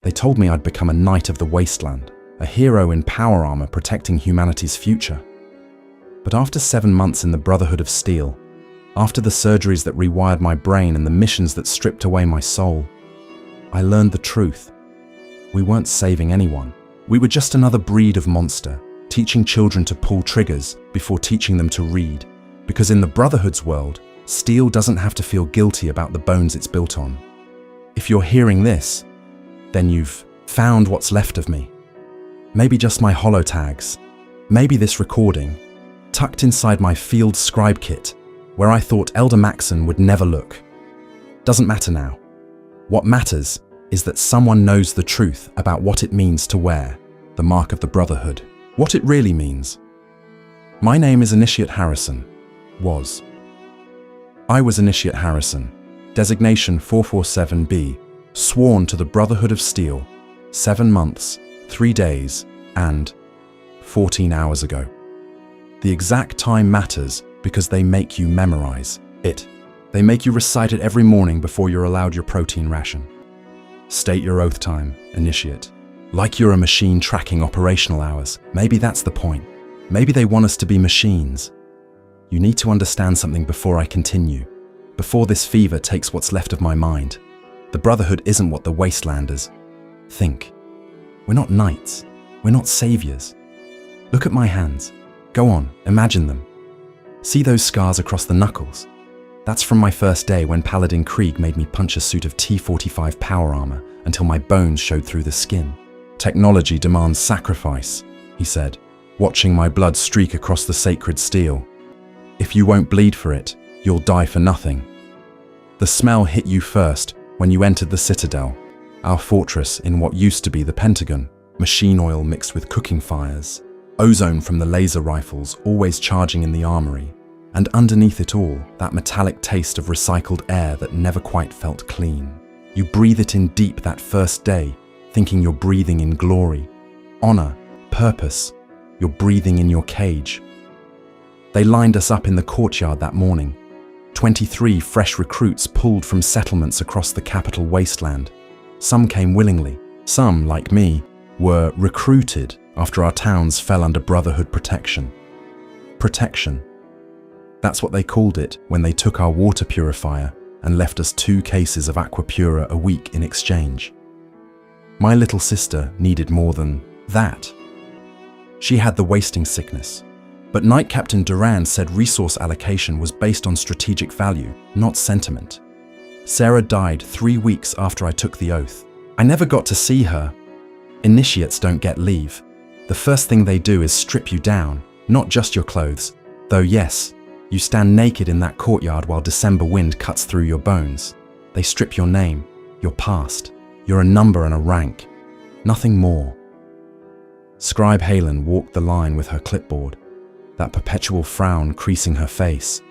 They told me I'd become a knight of the wasteland, a hero in power armor protecting humanity's future. But after 7 months in the Brotherhood of Steel, after the surgeries that rewired my brain and the missions that stripped away my soul, I learned the truth. We weren't saving anyone. We were just another breed of monster, teaching children to pull triggers before teaching them to read. Because in the Brotherhood's world, steel doesn't have to feel guilty about the bones it's built on. If you're hearing this, then you've found what's left of me. Maybe just my holo tags. Maybe this recording, tucked inside my field scribe kit, where I thought Elder Maxon would never look. Doesn't matter now. What matters is that someone knows the truth about what it means to wear the mark of the Brotherhood. What it really means. My name is Initiate Harrison. I was Initiate Harrison, designation 447B, sworn to the Brotherhood of Steel 7 months, 3 days, and 14 hours ago. The exact time matters because they make you memorize it. They make you recite it every morning before you're allowed your protein ration. State your oath time, Initiate. Like you're a machine tracking operational hours. Maybe that's the point. Maybe they want us to be machines. You need to understand something before I continue. Before this fever takes what's left of my mind. The Brotherhood isn't what the Wastelanders think. We're not knights. We're not saviors. Look at my hands. Go on, imagine them. See those scars across the knuckles? That's from my first day when Paladin Krieg made me punch a suit of T-45 power armor until my bones showed through the skin. Technology demands sacrifice, he said, watching my blood streak across the sacred steel. If you won't bleed for it, you'll die for nothing. The smell hit you first when you entered the Citadel, our fortress in what used to be the Pentagon. Machine oil mixed with cooking fires, ozone from the laser rifles always charging in the armory, and underneath it all, that metallic taste of recycled air that never quite felt clean. You breathe it in deep that first day, thinking you're breathing in glory, honor, purpose. You're breathing in your cage. They lined us up in the courtyard that morning. 23 fresh recruits pulled from settlements across the capital wasteland. Some came willingly. Some, like me, were recruited after our towns fell under Brotherhood protection. Protection. That's what they called it when they took our water purifier and left us 2 cases of Aquapura a week in exchange. My little sister needed more than that. She had the wasting sickness. But Knight Captain Durand said resource allocation was based on strategic value, not sentiment. Sarah died 3 weeks after I took the oath. I never got to see her. Initiates don't get leave. The first thing they do is strip you down, not just your clothes. Though yes, you stand naked in that courtyard while December wind cuts through your bones. They strip your name, your past. You're a number and a rank. Nothing more. Scribe Halen walked the line with her clipboard, that perpetual frown creasing her face.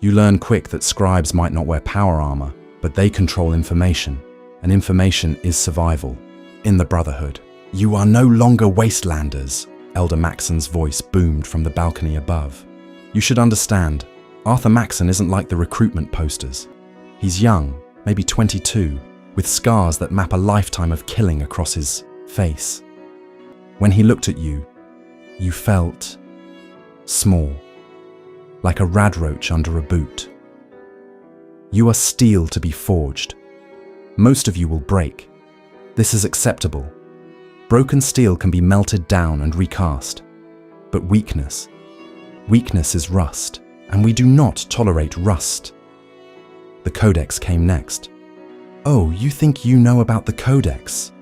You learn quick that scribes might not wear power armor, but they control information, and information is survival. In the Brotherhood. You are no longer wastelanders, Elder Maxon's voice boomed from the balcony above. You should understand, Arthur Maxon isn't like the recruitment posters. He's young, maybe 22, with scars that map a lifetime of killing across his face. When he looked at you, you felt small, like a radroach under a boot. You are steel to be forged. Most of you will break. This is acceptable. Broken steel can be melted down and recast. But weakness is rust, and we do not tolerate rust. The Codex came next. Oh, you think you know about the Codex?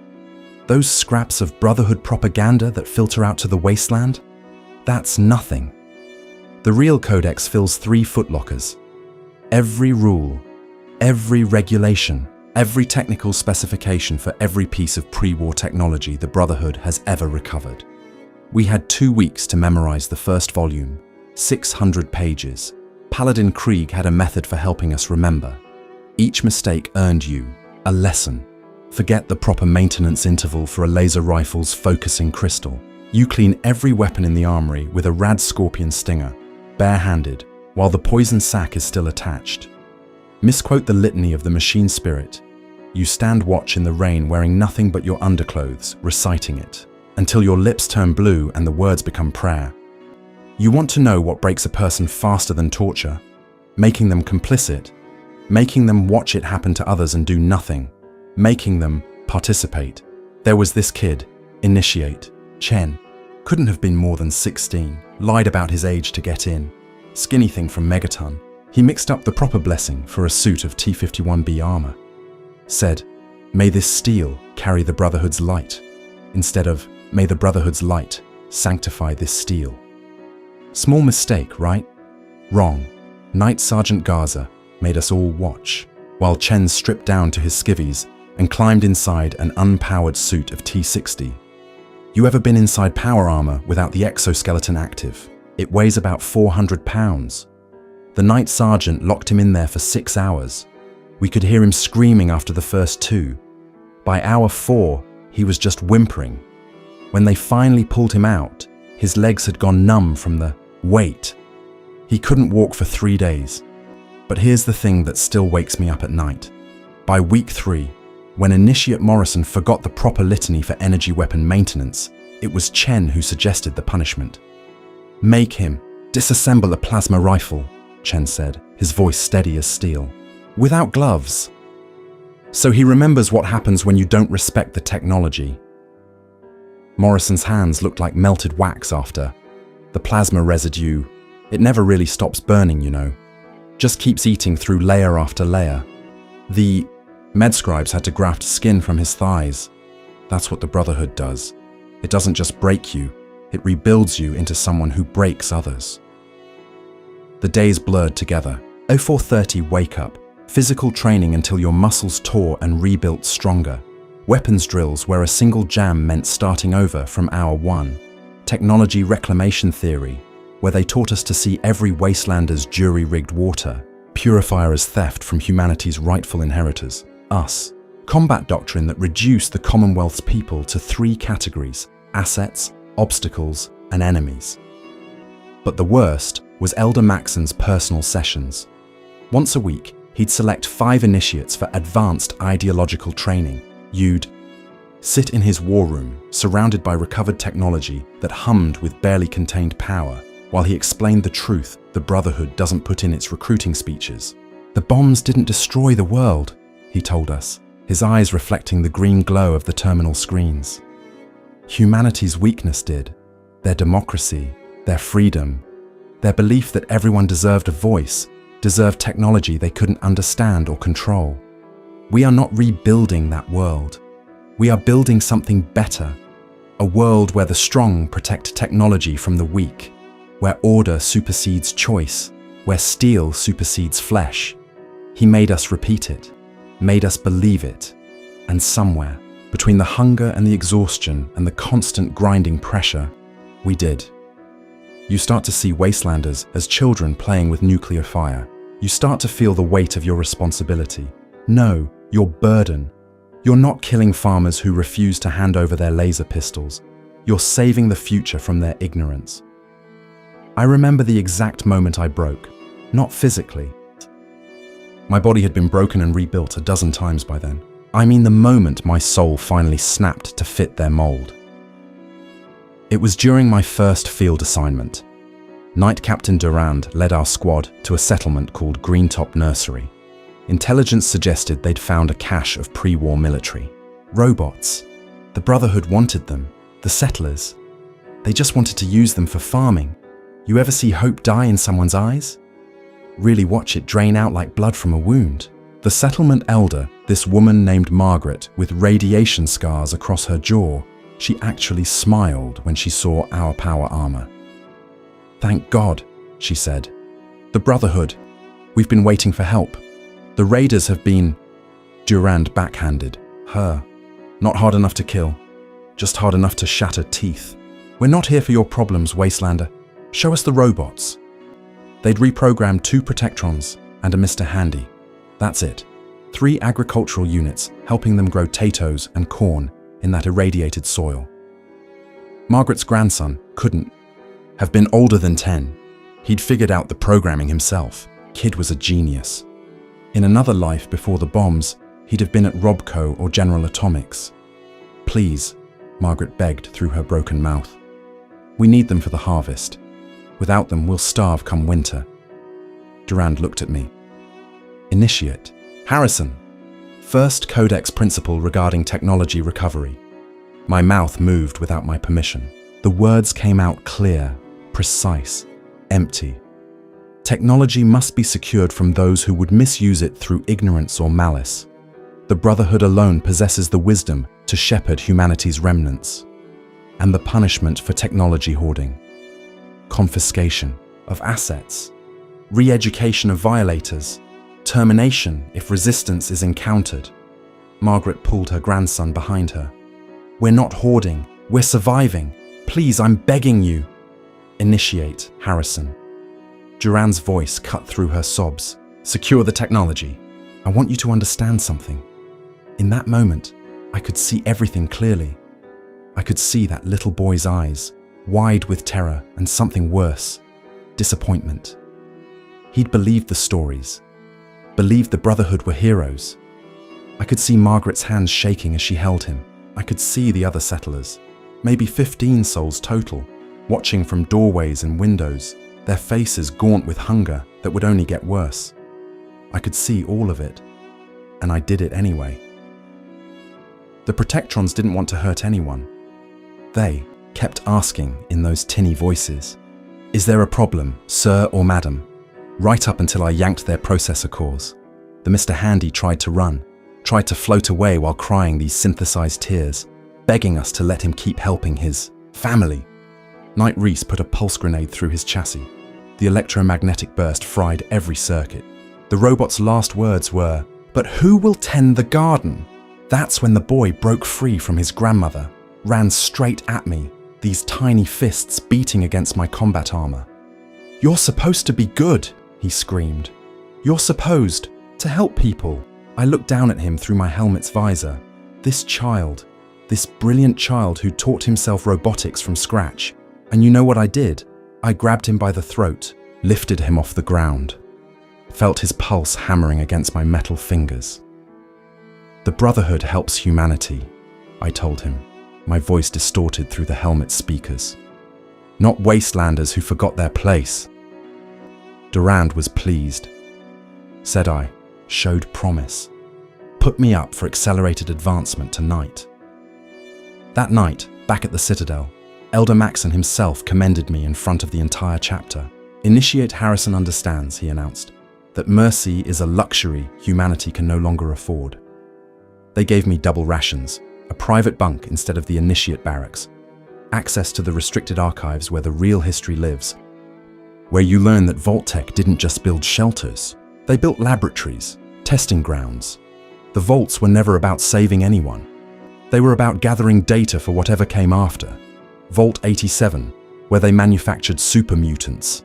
Those scraps of Brotherhood propaganda that filter out to the wasteland? That's nothing. The real Codex fills 3 footlockers. Every rule, every regulation, every technical specification for every piece of pre-war technology the Brotherhood has ever recovered. We had 2 weeks to memorize the first volume, 600 pages. Paladin Krieg had a method for helping us remember. Each mistake earned you a lesson. Forget the proper maintenance interval for a laser rifle's focusing crystal. You clean every weapon in the armory with a rad scorpion stinger, barehanded, while the poison sac is still attached. Misquote the litany of the machine spirit. You stand watch in the rain wearing nothing but your underclothes, reciting it, until your lips turn blue and the words become prayer. You want to know what breaks a person faster than torture, making them complicit, making them watch it happen to others and do nothing, making them participate. There was this kid, Initiate, Chen. Couldn't have been more than 16, lied about his age to get in. Skinny thing from Megaton. He mixed up the proper blessing for a suit of T-51B armor. Said, "May this steel carry the Brotherhood's light," instead of, "May the Brotherhood's light sanctify this steel." Small mistake, right? Wrong. Knight Sergeant Garza made us all watch, while Chen stripped down to his skivvies and climbed inside an unpowered suit of T-60. You ever been inside power armor without the exoskeleton active? It weighs about 400 pounds. The Knight Sergeant locked him in there for 6 hours. We could hear him screaming after the first 2. By hour 4, he was just whimpering. When they finally pulled him out, his legs had gone numb from the weight. He couldn't walk for 3 days. But here's the thing that still wakes me up at night. By week 3, when Initiate Morrison forgot the proper litany for energy weapon maintenance, it was Chen who suggested the punishment. "Make him disassemble a plasma rifle," Chen said, his voice steady as steel. "Without gloves." So he remembers what happens when you don't respect the technology. Morrison's hands looked like melted wax after. The plasma residue, it never really stops burning, you know. Just keeps eating through layer after layer. The Scribes had to graft skin from his thighs. That's what the Brotherhood does. It doesn't just break you, it rebuilds you into someone who breaks others. The days blurred together. 04:30 wake up. Physical training until your muscles tore and rebuilt stronger. Weapons drills where a single jam meant starting over from hour 1. Technology reclamation theory, where they taught us to see every wastelander's jury-rigged water, purifier as theft from humanity's rightful inheritors, us. Combat doctrine that reduced the Commonwealth's people to 3 categories: assets, obstacles, and enemies. But the worst was Elder Maxon's personal sessions. Once a week, he'd select 5 initiates for advanced ideological training. You'd sit in his war room, surrounded by recovered technology that hummed with barely contained power, while he explained the truth the Brotherhood doesn't put in its recruiting speeches. The bombs didn't destroy the world, he told us, his eyes reflecting the green glow of the terminal screens. Humanity's weakness did. Their democracy, their freedom, their belief that everyone deserved a voice, deserved technology they couldn't understand or control. We are not rebuilding that world. We are building something better. A world where the strong protect technology from the weak, where order supersedes choice, where steel supersedes flesh. He made us repeat it, made us believe it. And somewhere, between the hunger and the exhaustion and the constant grinding pressure, we did. You start to see wastelanders as children playing with nuclear fire. You start to feel the weight of your responsibility. No, your burden. You're not killing farmers who refuse to hand over their laser pistols. You're saving the future from their ignorance. I remember the exact moment I broke, not physically. My body had been broken and rebuilt a dozen times by then. I mean the moment my soul finally snapped to fit their mold. It was during my first field assignment. Knight Captain Durand led our squad to a settlement called Greentop Nursery. Intelligence suggested they'd found a cache of pre-war military. Robots. The Brotherhood wanted them. The settlers. They just wanted to use them for farming. You ever see hope die in someone's eyes? Really watch it drain out like blood from a wound. The settlement elder, this woman named Margaret with radiation scars across her jaw, she actually smiled when she saw our power armor. "Thank God," she said. "The Brotherhood, we've been waiting for help. The raiders have been..." Durand backhanded her. "Not hard enough to kill, just hard enough to shatter teeth. We're not here for your problems, Wastelander. Show us the robots." They'd reprogrammed 2 Protectrons and a Mr. Handy. That's it. 3 agricultural units helping them grow potatoes and corn in that irradiated soil. Margaret's grandson couldn't have been older than 10. He'd figured out the programming himself. Kid was a genius. In another life before the bombs, He'd have been at Robco or General Atomics. Please, Margaret begged through her broken mouth. We need them for the harvest. Without them, we'll starve come winter. Durand looked at me. Initiate. Harrison. First Codex principle regarding technology recovery. My mouth moved without my permission. The words came out clear, precise, empty. Technology must be secured from those who would misuse it through ignorance or malice. The Brotherhood alone possesses the wisdom to shepherd humanity's remnants. And the punishment for technology hoarding. Confiscation of assets. Re-education of violators. Termination if resistance is encountered. Margaret pulled her grandson behind her. We're not hoarding. We're surviving. Please, I'm begging you. Initiate, Harrison. Durand's voice cut through her sobs. Secure the technology. I want you to understand something. In that moment, I could see everything clearly. I could see that little boy's eyes, wide with terror and something worse, disappointment. He'd believed the stories, believed the Brotherhood were heroes. I could see Margaret's hands shaking as she held him. I could see the other settlers, maybe 15 souls total, watching from doorways and windows, their faces gaunt with hunger that would only get worse. I could see all of it, and I did it anyway. The Protectrons didn't want to hurt anyone. They kept asking in those tinny voices, "Is there a problem, sir or madam?" Right up until I yanked their processor cores. The Mr. Handy tried to run, tried to float away while crying these synthesized tears, begging us to let him keep helping his family. Knight Reese put a pulse grenade through his chassis. The electromagnetic burst fried every circuit. The robot's last words were, "But who will tend the garden?" That's when the boy broke free from his grandmother, ran straight at me, these tiny fists beating against my combat armor. "You're supposed to be good," he screamed. "You're supposed to help people." I looked down at him through my helmet's visor. This child, this brilliant child who taught himself robotics from scratch. And you know what I did? I grabbed him by the throat, lifted him off the ground. Felt his pulse hammering against my metal fingers. "The Brotherhood helps humanity," I told him, my voice distorted through the helmet's speakers. "Not wastelanders who forgot their place." Durand was pleased. Said I, showed promise. Put me up for accelerated advancement tonight. That night, back at the Citadel, Elder Maxon himself commended me in front of the entire chapter. "Initiate Harrison understands," he announced, "that mercy is a luxury humanity can no longer afford." They gave me double rations, a private bunk instead of the Initiate barracks, access to the restricted archives where the real history lives, where you learn that Vault-Tec didn't just build shelters, they built laboratories, testing grounds. The vaults were never about saving anyone. They were about gathering data for whatever came after. Vault 87, where they manufactured super mutants.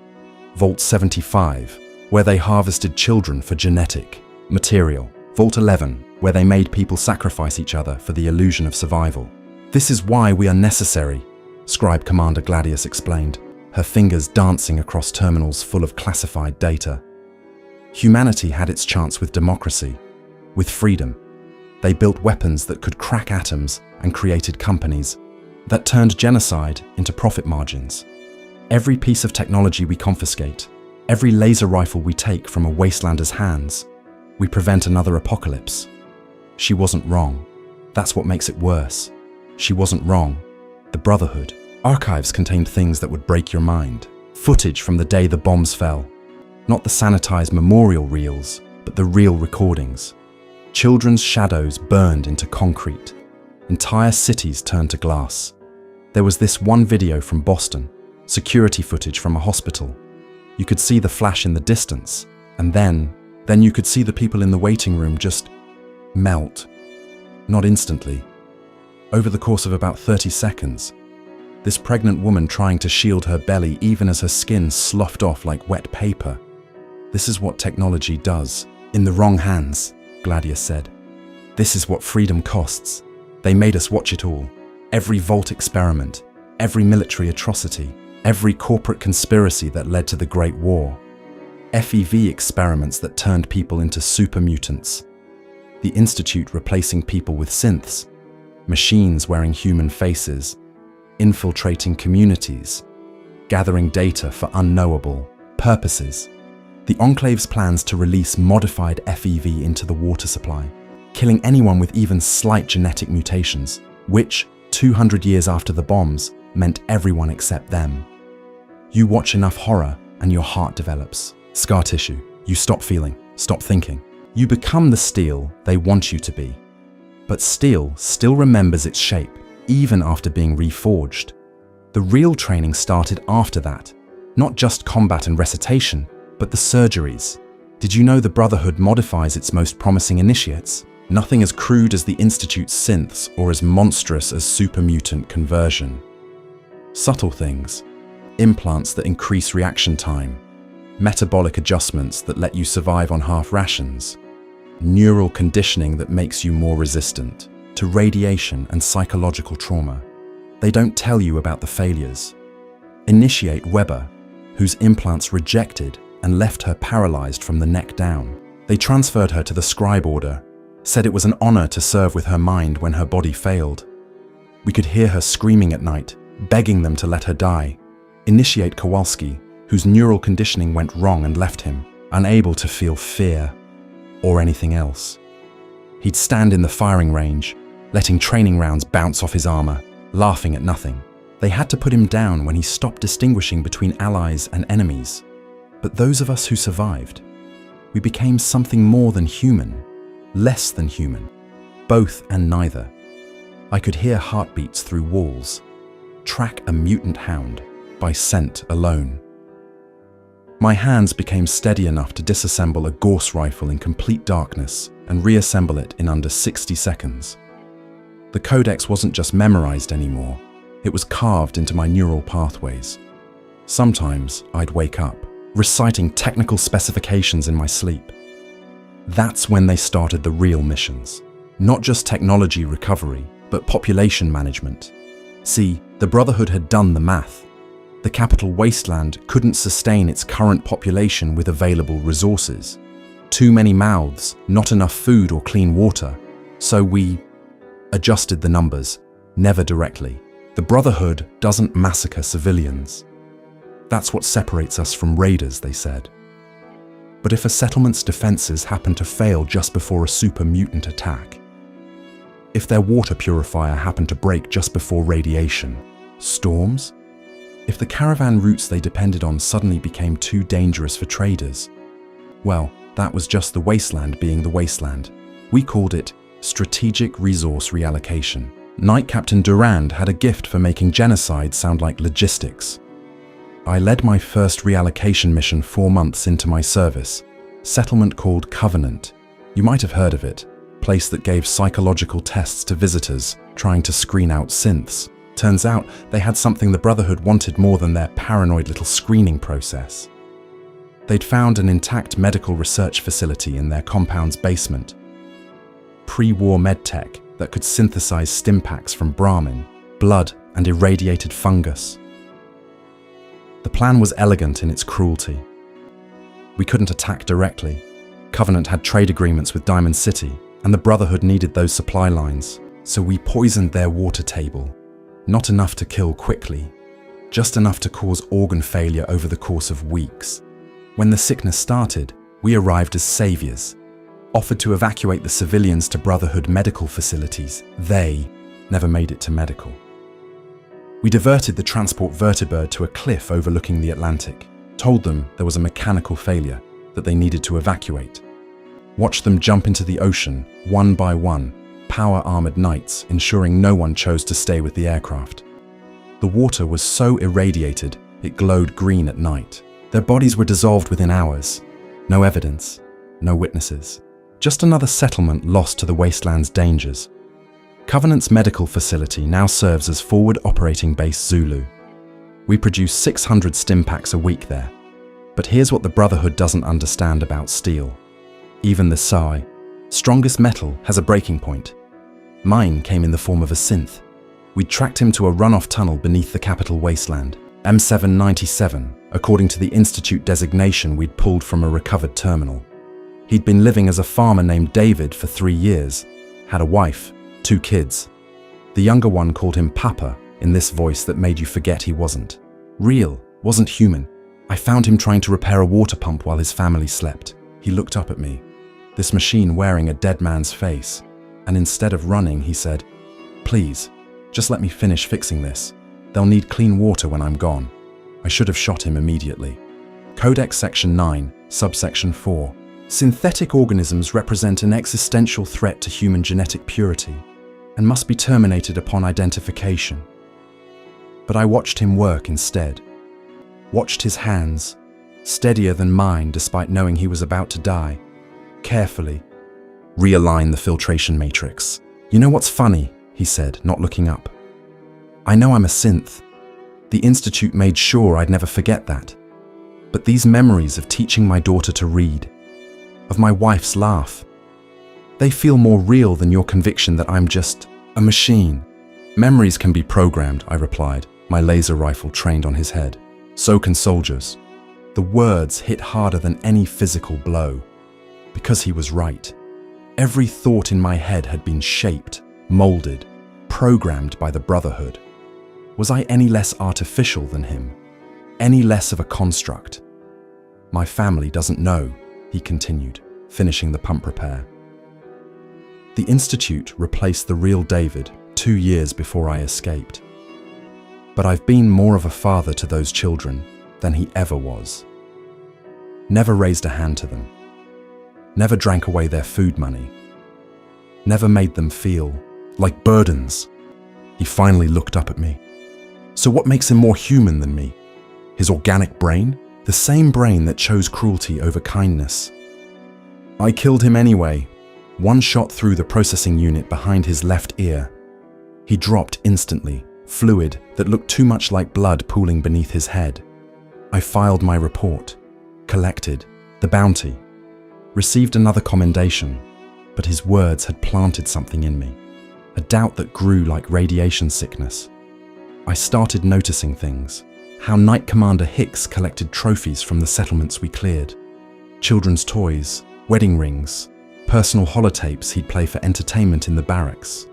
Vault 75, where they harvested children for genetic material. Vault 11, where they made people sacrifice each other for the illusion of survival. "This is why we are necessary," Scribe Commander Gladius explained, her fingers dancing across terminals full of classified data. Humanity had its chance with democracy, with freedom. They built weapons that could crack atoms and created companies that turned genocide into profit margins. Every piece of technology we confiscate, every laser rifle we take from a wastelander's hands, we prevent another apocalypse. She wasn't wrong. That's what makes it worse. She wasn't wrong. The Brotherhood. Archives contained things that would break your mind. Footage from the day the bombs fell. Not the sanitized memorial reels, but the real recordings. Children's shadows burned into concrete. Entire cities turned to glass. There was this one video from Boston, security footage from a hospital. You could see the flash in the distance, and then you could see the people in the waiting room just melt. Not instantly. Over the course of about 30 seconds. This pregnant woman trying to shield her belly even as her skin sloughed off like wet paper. "This is what technology does. In the wrong hands," Gladius said. "This is what freedom costs. They made us watch it all. Every Vault experiment, every military atrocity, every corporate conspiracy that led to the Great War. FEV experiments that turned people into super mutants. the Institute replacing people with synths, machines wearing human faces, infiltrating communities, gathering data for unknowable purposes. The Enclave's plans to release modified FEV into the water supply, killing anyone with even slight genetic mutations, which, 200 years after the bombs, meant everyone except them. You watch enough horror and your heart develops. Scar tissue. You stop feeling, stop thinking. You become the steel they want you to be. But steel still remembers its shape, even after being reforged. The real training started after that. Not just combat and recitation, but the surgeries. Did you know the Brotherhood modifies its most promising initiates? Nothing as crude as the Institute's synths or as monstrous as super mutant conversion. Subtle things. Implants that increase reaction time. Metabolic adjustments that let you survive on half rations. Neural conditioning that makes you more resistant to radiation and psychological trauma. They don't tell you about the failures. Initiate Weber, whose implants rejected and left her paralyzed from the neck down. They transferred her to the Scribe order, said it was an honor to serve with her mind when her body failed. We could hear her screaming at night, begging them to let her die. Initiate Kowalski, whose neural conditioning went wrong and left him, unable to feel fear or anything else. He'd stand in the firing range, letting training rounds bounce off his armor, laughing at nothing. They had to put him down when he stopped distinguishing between allies and enemies. But those of us who survived, we became something more than human, less than human, both and neither. I could hear heartbeats through walls, track a mutant hound by scent alone. My hands became steady enough to disassemble a Gauss rifle in complete darkness and reassemble it in under 60 seconds. The codex wasn't just memorized anymore, it was carved into my neural pathways. Sometimes I'd wake up, reciting technical specifications in my sleep. That's when they started the real missions. Not just technology recovery, but population management. See, the Brotherhood had done the math. The capital wasteland couldn't sustain its current population with available resources. Too many mouths, not enough food or clean water. So we adjusted the numbers, never directly. The Brotherhood doesn't massacre civilians. That's what separates us from raiders, they said. But if a settlement's defenses happen to fail just before a super mutant attack, if their water purifier happened to break just before radiation, storms, if the caravan routes they depended on suddenly became too dangerous for traders, well, that was just the wasteland being the wasteland. We called it strategic resource reallocation. Knight Captain Durand had a gift for making genocide sound like logistics. I led my first reallocation mission 4 months into my service, settlement called Covenant. You might have heard of it, place that gave psychological tests to visitors trying to screen out synths. Turns out they had something the Brotherhood wanted more than their paranoid little screening process. They'd found an intact medical research facility in their compound's basement. Pre-war medtech that could synthesize stimpaks from Brahmin, blood, and irradiated fungus. The plan was elegant in its cruelty. We couldn't attack directly. Covenant had trade agreements with Diamond City, and the Brotherhood needed those supply lines, so we poisoned their water table. Not enough to kill quickly, just enough to cause organ failure over the course of weeks. When the sickness started, we arrived as saviors, offered to evacuate the civilians to Brotherhood medical facilities. They never made it to medical. We diverted the transport vertibird to a cliff overlooking the Atlantic, told them there was a mechanical failure, that they needed to evacuate. Watched them jump into the ocean, one by one, power-armored knights, ensuring no one chose to stay with the aircraft. The water was so irradiated, it glowed green at night. Their bodies were dissolved within hours. No evidence, no witnesses. Just another settlement lost to the wasteland's dangers. Covenant's medical facility now serves as forward operating base Zulu. We produce 600 stimpaks a week there. But here's what the Brotherhood doesn't understand about steel. Even the Psi, strongest metal, has a breaking point. Mine came in the form of a synth. We tracked him to a runoff tunnel beneath the capital wasteland, M797, according to the Institute designation we'd pulled from a recovered terminal. He'd been living as a farmer named David for 3 years, had a wife, 2 kids. The younger one called him Papa in this voice that made you forget he wasn't real, wasn't human. I found him trying to repair a water pump while his family slept. He looked up at me, this machine wearing a dead man's face, and instead of running, he said, "Please, just let me finish fixing this. They'll need clean water when I'm gone." I should have shot him immediately. Codex Section 9, Subsection 4. Synthetic organisms represent an existential threat to human genetic purity and must be terminated upon identification. But I watched him work instead. Watched his hands, steadier than mine despite knowing he was about to die, carefully realign the filtration matrix. "You know what's funny?" he said, not looking up. "I know I'm a synth. The Institute made sure I'd never forget that. But these memories of teaching my daughter to read, of my wife's laugh, they feel more real than your conviction that I'm just a machine." "Memories can be programmed," I replied, my laser rifle trained on his head. "So can soldiers." The words hit harder than any physical blow, because he was right. Every thought in my head had been shaped, molded, programmed by the Brotherhood. Was I any less artificial than him? Any less of a construct? "My family doesn't know," he continued, finishing the pump repair. "The Institute replaced the real David 2 years before I escaped. But I've been more of a father to those children than he ever was. Never raised a hand to them. Never drank away their food money. Never made them feel like burdens." He finally looked up at me. "So what makes him more human than me? His organic brain? The same brain that chose cruelty over kindness. I killed him anyway. One shot through the processing unit behind his left ear. He dropped instantly, fluid that looked too much like blood pooling beneath his head. I filed my report, collected the bounty, received another commendation, but his words had planted something in me, a doubt that grew like radiation sickness. I started noticing things, how Knight Commander Hicks collected trophies from the settlements we cleared, children's toys, wedding rings, personal holotapes he'd play for entertainment in the barracks,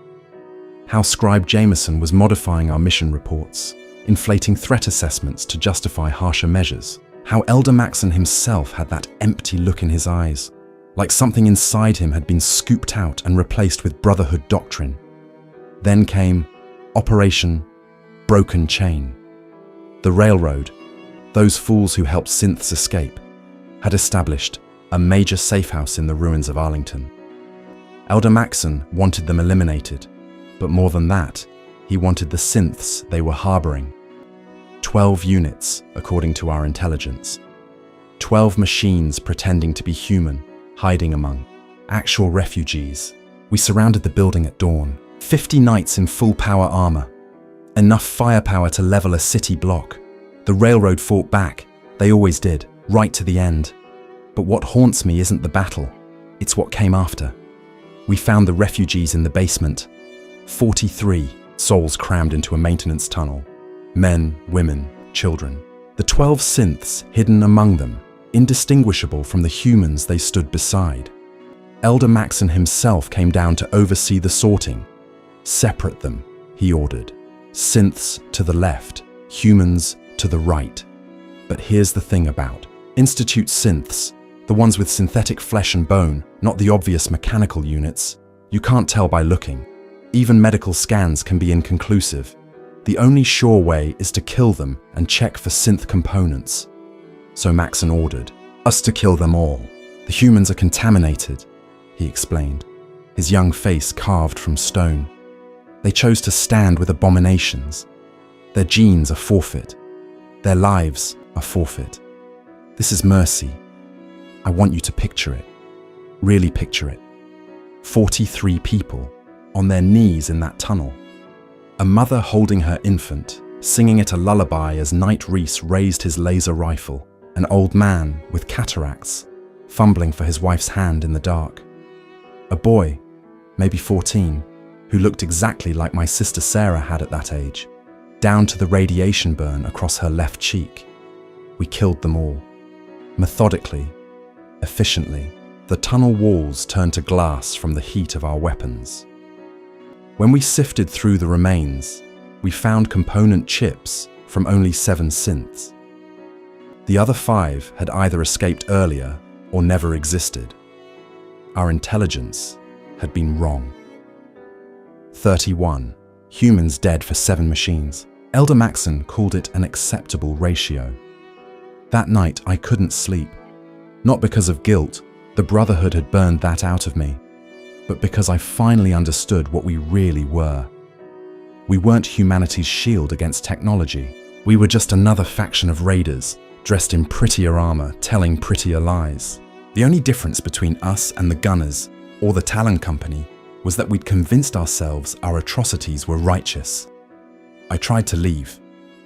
how Scribe Jameson was modifying our mission reports, inflating threat assessments to justify harsher measures, how Elder Maxon himself had that empty look in his eyes, like something inside him had been scooped out and replaced with Brotherhood doctrine. Then came Operation Broken Chain. The railroad, those fools who helped synths escape, had established a major safe house in the ruins of Arlington. Elder Maxon wanted them eliminated, but more than that, he wanted the synths they were harboring. 12 units, according to our intelligence. 12 machines pretending to be human, hiding among actual refugees. We surrounded the building at dawn. 50 knights in full power armor. Enough firepower to level a city block. The railroad fought back. They always did, right to the end. But what haunts me isn't the battle. It's what came after. We found the refugees in the basement. 43 souls crammed into a maintenance tunnel. Men, women, children. The 12 synths hidden among them, indistinguishable from the humans they stood beside. Elder Maxon himself came down to oversee the sorting. "Separate them," he ordered. "Synths to the left, humans to the right." But here's the thing about Institute synths, the ones with synthetic flesh and bone, not the obvious mechanical units. You can't tell by looking. Even medical scans can be inconclusive. The only sure way is to kill them and check for synth components. So Maxon ordered us to kill them all. "The humans are contaminated," he explained, his young face carved from stone. "They chose to stand with abominations. Their genes are forfeit. Their lives are forfeit. This is mercy. I want you to picture it. Really picture it. 43 people on their knees in that tunnel. A mother holding her infant, singing it a lullaby as Knight Reese raised his laser rifle. An old man with cataracts, fumbling for his wife's hand in the dark. A boy, maybe 14, who looked exactly like my sister Sarah had at that age, down to the radiation burn across her left cheek. We killed them all. Methodically, efficiently, The tunnel walls turned to glass from the heat of our weapons. When we sifted through the remains, we found component chips from only 7 synths. The other 5 had either escaped earlier or never existed. Our intelligence had been wrong. 31. Humans dead for 7 machines. Elder Maxon called it an acceptable ratio. That night I couldn't sleep. Not because of guilt, the Brotherhood had burned that out of me, but because I finally understood what we really were. We weren't humanity's shield against technology. We were just another faction of raiders, dressed in prettier armor, telling prettier lies. The only difference between us and the Gunners, or the Talon Company, was that we'd convinced ourselves our atrocities were righteous. I tried to leave,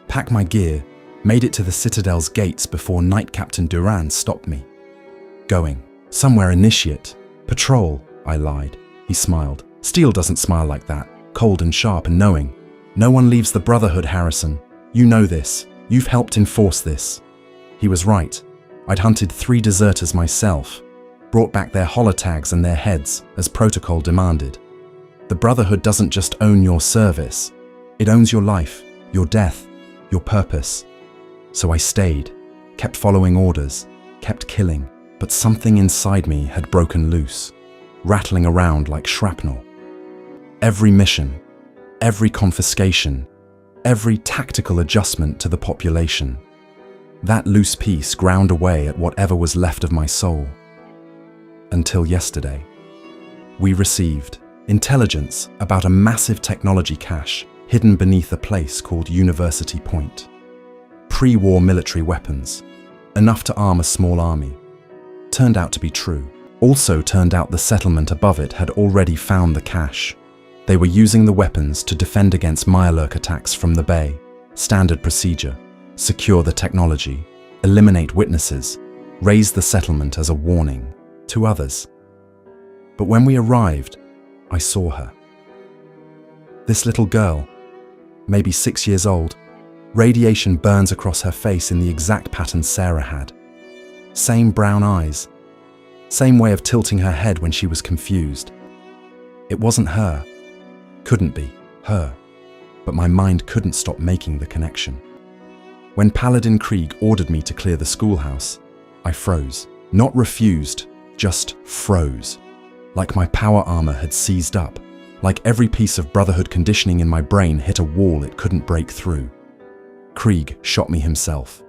pack my gear, made it to the Citadel's gates before Knight Captain Duran stopped me. Going. Somewhere Initiate. Patrol, I lied. He smiled. Steel doesn't smile like that, cold and sharp and knowing. No one leaves the Brotherhood, Harrison. You know this. You've helped enforce this. He was right. I'd hunted 3 deserters myself, brought back their holotags and their heads, as protocol demanded. The Brotherhood doesn't just own your service. It owns your life, your death, your purpose. So I stayed, kept following orders, kept killing, but something inside me had broken loose, rattling around like shrapnel. Every mission, every confiscation, every tactical adjustment to the population. That loose piece ground away at whatever was left of my soul. Until yesterday. We received intelligence about a massive technology cache hidden beneath a place called University Point. Pre-war military weapons, enough to arm a small army. Turned out to be true. Also turned out the settlement above it had already found the cache. They were using the weapons to defend against Mirelurk attacks from the bay. Standard procedure. Secure the technology, eliminate witnesses, raise the settlement as a warning to others. But when we arrived, I saw her. This little girl, maybe 6 years old, radiation burns across her face in the exact pattern Sarah had. Same brown eyes, same way of tilting her head when she was confused. It wasn't her, couldn't be her, but my mind couldn't stop making the connection. When Paladin Krieg ordered me to clear the schoolhouse, I froze. Not refused, just froze. Like my power armor had seized up, like every piece of Brotherhood conditioning in my brain hit a wall it couldn't break through. Krieg shot me himself.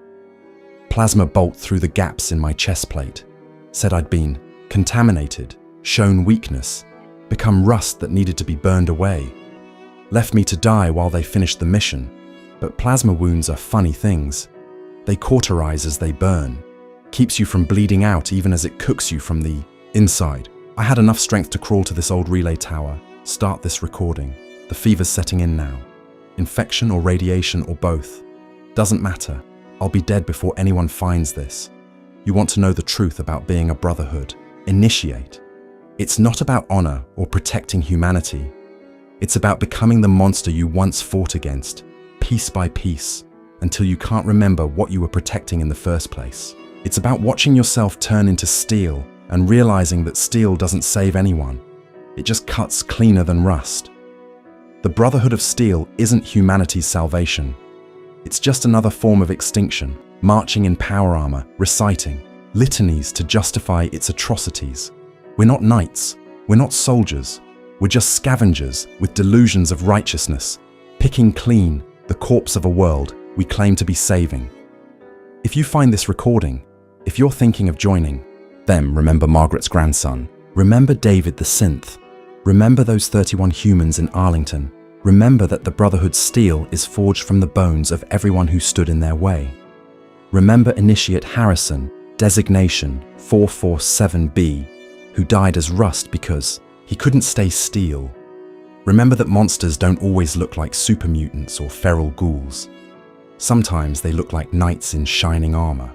Plasma bolt through the gaps in my chest plate. Said I'd been contaminated, shown weakness, become rust that needed to be burned away. Left me to die while they finished the mission. But plasma wounds are funny things. They cauterize as they burn. Keeps you from bleeding out even as it cooks you from the inside. I had enough strength to crawl to this old relay tower, start this recording. The fever's setting in now. Infection or radiation or both. Doesn't matter. I'll be dead before anyone finds this. You want to know the truth about being a Brotherhood. Initiate. It's not about honor or protecting humanity. It's about becoming the monster you once fought against, piece by piece, until you can't remember what you were protecting in the first place. It's about watching yourself turn into steel and realizing that steel doesn't save anyone. It just cuts cleaner than rust. The Brotherhood of Steel isn't humanity's salvation. It's just another form of extinction, marching in power armor, reciting litanies to justify its atrocities. We're not knights, we're not soldiers, we're just scavengers with delusions of righteousness, picking clean the corpse of a world we claim to be saving. If you find this recording, if you're thinking of joining, then remember Margaret's grandson, remember David the Synth, remember those 31 humans in Arlington, remember that the Brotherhood's steel is forged from the bones of everyone who stood in their way. Remember Initiate Harrison, designation 447B, who died as rust because he couldn't stay steel. Remember that monsters don't always look like super mutants or feral ghouls. Sometimes they look like knights in shining armor.